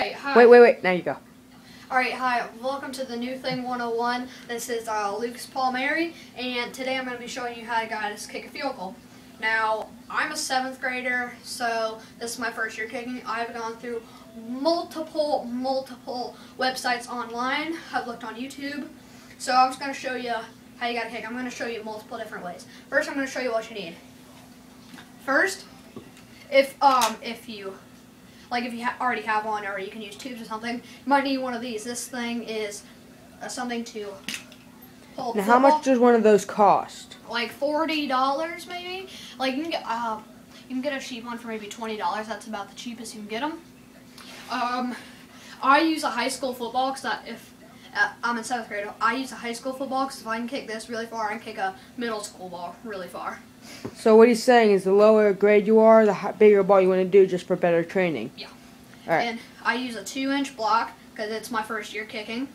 Okay, hi. Wait. Now you go. Alright, hi. Welcome to the New Thing 101. This is Lucas Palmieri, and today I'm going to be showing you how to guys kick a field goal. Now, I'm a 7th grader, so this is my first year kicking. I've gone through multiple websites online. I've looked on YouTube. So I'm just going to show you how you got to kick. I'm going to show you multiple different ways. First, I'm going to show you what you need. First, if you already have one, or you can use tubes or something, you might need one of these. This thing is something to hold. Now, how much does one of those cost? Like $40, maybe. Like you can get a cheap one for maybe $20. That's about the cheapest you can get them. I use a high school football because I'm in 7th grade. I use a high school football because if I can kick this really far, I can kick a middle school ball really far. So what he's saying is the lower grade you are, the bigger ball you want to do just for better training. Yeah. All right. And I use a 2-inch block because it's my first year kicking.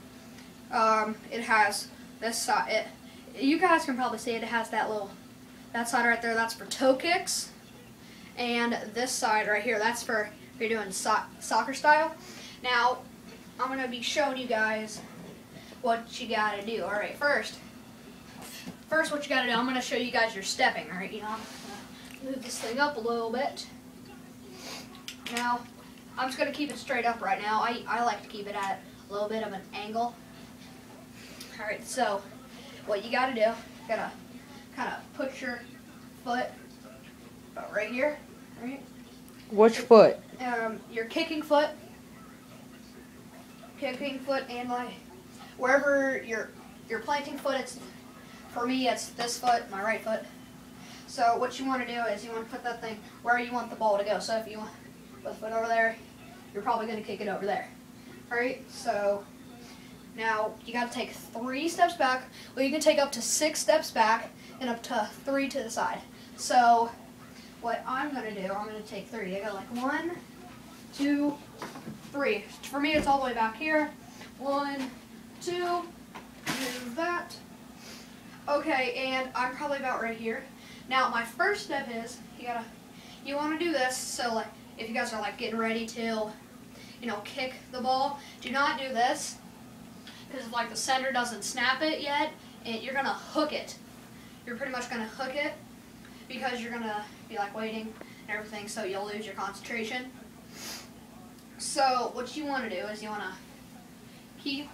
It has this side. You guys can probably see it. It has that side right there. That's for toe kicks. And this side right here, that's for if you're doing soccer style. Now, I'm going to be showing you guys what you got to do. All right, first what you got to do, I'm going to show you guys your stepping. All right, I'm going to move this thing up a little bit. Now, I'm just going to keep it straight up right now. I like to keep it at a little bit of an angle. All right, so what you got to do, you got to kind of put your foot about right here. All right. Which foot? Your kicking foot. And like wherever your planting foot, for me it's this foot, my right foot. So what you want to do is you want to put that thing where you want the ball to go. So if you want to put the foot over there, you're probably going to kick it over there. Alright, so now you got to take 3 steps back. Well, you can take up to 6 steps back and up to 3 to the side. So what I'm going to do, I'm going to take 3. I go like 1, 2, 3. For me, it's all the way back here. 1, 2, move that. Okay, and I'm probably about right here. Now, my first step is you want to do this. So, like, if you guys are like getting ready to, kick the ball, do not do this because like the center doesn't snap it yet. You're gonna hook it. You're pretty much gonna hook it because you're gonna be like waiting and everything, so you'll lose your concentration. So what you want to do is you want to keep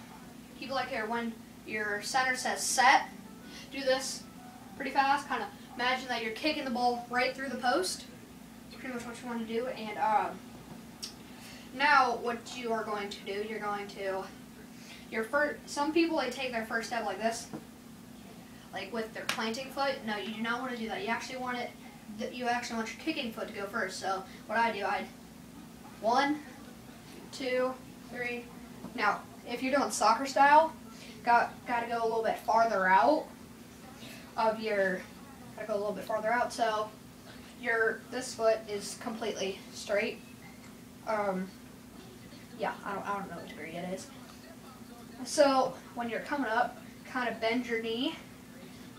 like here. When your center says set, do this pretty fast. Kind of imagine that you're kicking the ball right through the post. That's pretty much what you want to do. And now what you are going to do, you're going to some people, they take their first step like this, like with their planting foot. No, you do not want to do that. You actually want your kicking foot to go first. So what I do, 1, 2, 3. Now, if you're doing soccer style, got to go a little bit farther out so this foot is completely straight. Yeah, I don't know what degree it is. So when you're coming up, kind of bend your knee,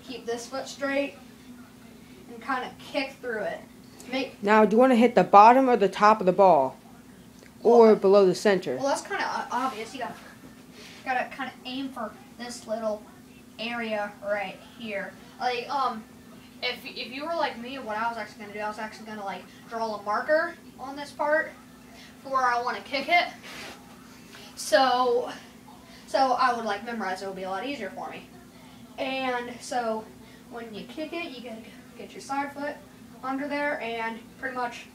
keep this foot straight, and kind of kick through it. Now, do you want to hit the bottom or the top of the ball? Or below the center? Well, that's kind of obvious. You gotta kind of aim for this little area right here. Like, if you were like me, what I was actually gonna do, I was actually gonna like draw a marker on this part for where I want to kick it. So I would like memorize it. It would be a lot easier for me. And so when you kick it, you gotta get your side foot under there and pretty much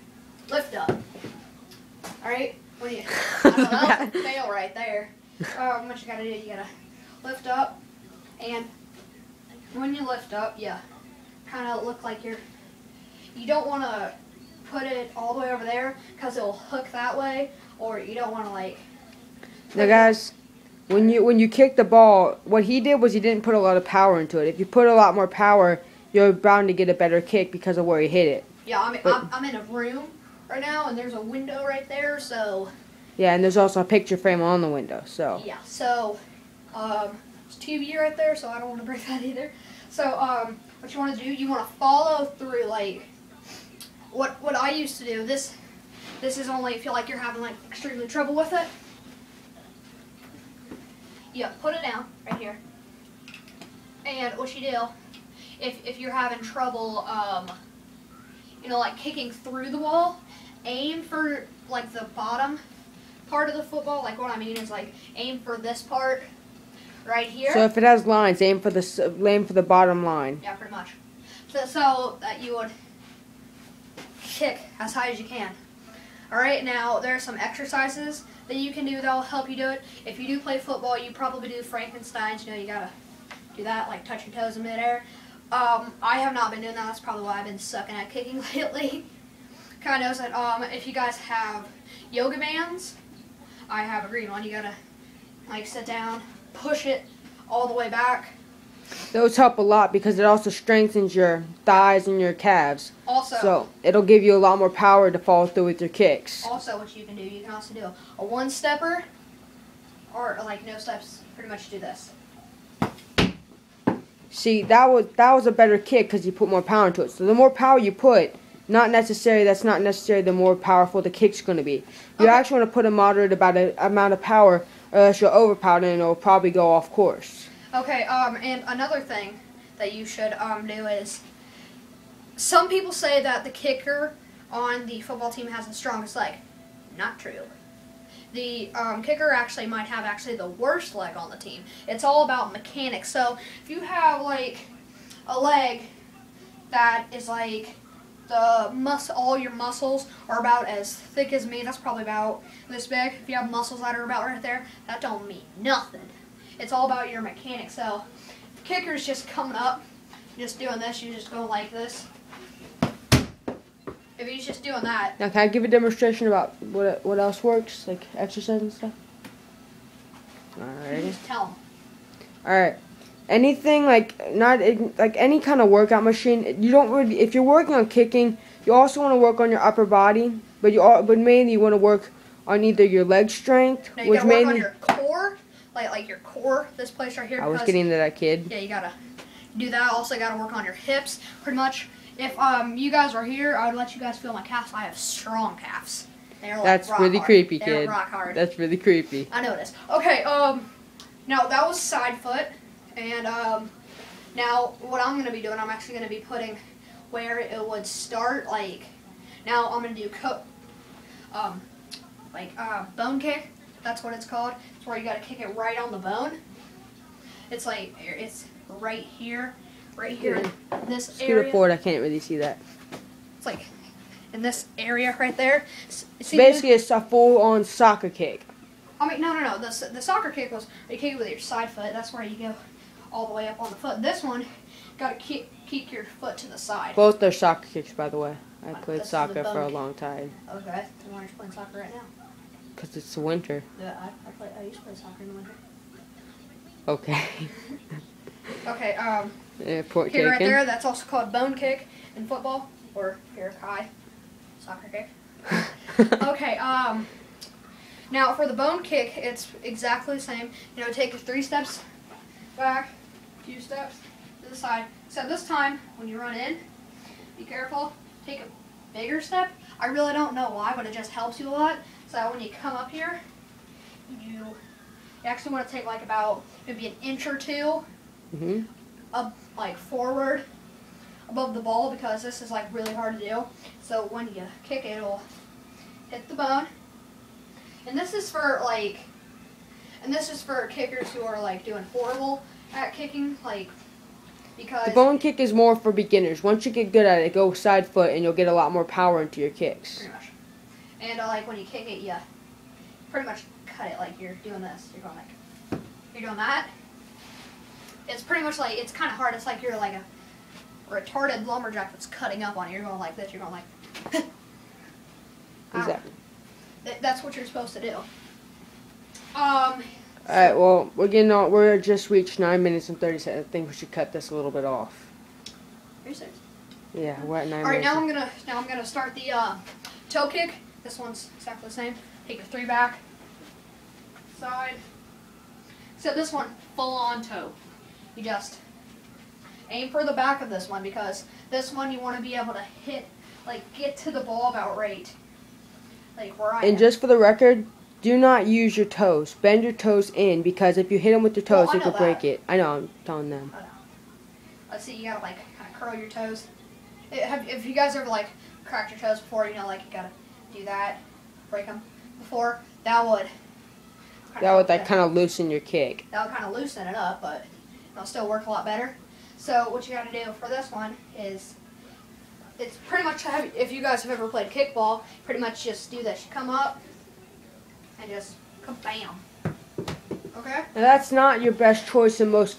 lift up. Alright, I don't know, that was a fail right there. What you gotta do, you gotta lift up, and when you lift up, you kind of look like you don't want to put it all the way over there because it will hook that way, or you don't want to like. Now, guys, when you kick the ball, what he did was he didn't put a lot of power into it. If you put a lot more power, you're bound to get a better kick because of where he hit it. Yeah, I'm in a room right now, and there's a window right there, so. Yeah, and there's also a picture frame on the window, so. Yeah, so, it's TV right there, so I don't want to break that either. So, what you want to do, you want to follow through, like, what I used to do, this This is only if you feel like you're having like extremely trouble with it. You put it down right here. And what you do, if you're having trouble, you know, like kicking through the wall, aim for like the bottom part of the football. Like what I mean is like aim for this part right here. So if it has lines, aim for the bottom line. Yeah, pretty much. So that you would kick as high as you can. Alright, now there are some exercises that you can do that will help you do it. If you do play football, you probably do Frankenstein's. You know, you gotta do that, like touch your toes in midair. I have not been doing that. That's probably why I've been sucking at kicking lately. Kind of knows that if you guys have yoga bands, I have a green one. You gotta like sit down, push it all the way back. Those help a lot because it also strengthens your thighs and your calves. Also, so it'll give you a lot more power to follow through with your kicks. Also, what you can do, you can also do a one-stepper, or like no steps. Pretty much do this. See, that was a better kick because you put more power into it. So the more power you put, that's not necessarily the more powerful the kick's going to be. You actually want to put a moderate amount of power, or else you'll overpower it and it'll probably go off course. Okay, and another thing that you should do is, some people say that the kicker on the football team has the strongest leg. Not true. The kicker actually might have the worst leg on the team. It's all about mechanics. So if you have like a leg that is like all your muscles are about as thick as me, that's probably about this big. If you have muscles that are about right there, that don't mean nothing. It's all about your mechanics. So the kicker's just coming up, just doing this, you just go like this. If he's just doing that. Now, can I give a demonstration about what else works, like exercise and stuff? Alrighty. Just tell him. Alright. Anything like any kind of workout machine. You don't really. If you're working on kicking, you also want to work on your upper body, but mainly you want to work on either your leg strength, no, you which gotta work mainly on your core, like your core. This place right here. I was getting to that, kid. Yeah, you gotta do that. Also, gotta work on your hips. Pretty much. If you guys were here, I would let you guys feel my calves. I have strong calves. They're like That's rock really hard. creepy, They're kid. rock hard. That's really creepy. I noticed. Okay, now that was side foot, and now what I'm gonna be doing, I'm actually gonna be putting where it would start. Like, now I'm gonna do bone kick. That's what it's called. It's where you gotta kick it right on the bone. It's like it's right here. Right here in this Scoot area. it forward, I can't really see that. It's like in this area right there. Basically, it's a full-on soccer kick. I mean, no. The soccer kick was you kick it with your side foot. That's where you go all the way up on the foot. This one, you gotta keep your foot to the side. Both are soccer kicks, by the way. I played This soccer is a for a bone long time. Okay, then why are you playing soccer right now? Because it's the winter. Yeah, I used to play soccer in the winter. Okay. Okay, Port kick right kicking. there. That's also called bone kick in football, or here, high soccer kick. Okay, now for the bone kick, it's exactly the same. You know, take 3 steps back, a few steps to the side. So this time, when you run in, be careful. Take a bigger step. I really don't know why, but it just helps you a lot. So when you come up here, you actually want to take like about maybe an inch or 2 up, like forward above the ball, because this is like really hard to do. So when you kick it, it'll hit the bone. And this is for kickers who are like doing horrible at kicking, like, because the bone kick is more for beginners. Once you get good at it, go side foot and you'll get a lot more power into your kicks. Pretty much. And like when you kick it, you pretty much cut it like you're doing this. You're doing that. It's pretty much like, it's kind of hard. It's like you're like a retarded lumberjack that's cutting up on it. You're going like this. You're going like. Exactly. That's what you're supposed to do. Alright, well, we're just reached 9 minutes and 30 seconds. I think we should cut this a little bit off. Are you serious? Yeah, we're at 9 Alright, minutes. now I'm gonna start the toe kick. This one's exactly the same. Take your 3 back. Side. So this one, full on toe. You just aim for the back of this one, because this one you want to be able to hit, like get to the ball about right like where I And am. just for the record, do not use your toes. Bend your toes in, because if you hit them with your toes, Well, I you know could break that. it. I know, I'm telling them. I know. Let's see, you gotta like kind of curl your toes. Have you guys ever like cracked your toes before? You know, like you gotta do that, break them before. That would Like kind of loosen your kick. That would kind of loosen it up, but it'll still work a lot better. So what you gotta do for this one is, it's pretty much, if you guys have ever played kickball, pretty much just do this. You come up and just come bam. Okay? Now that's not your best choice in most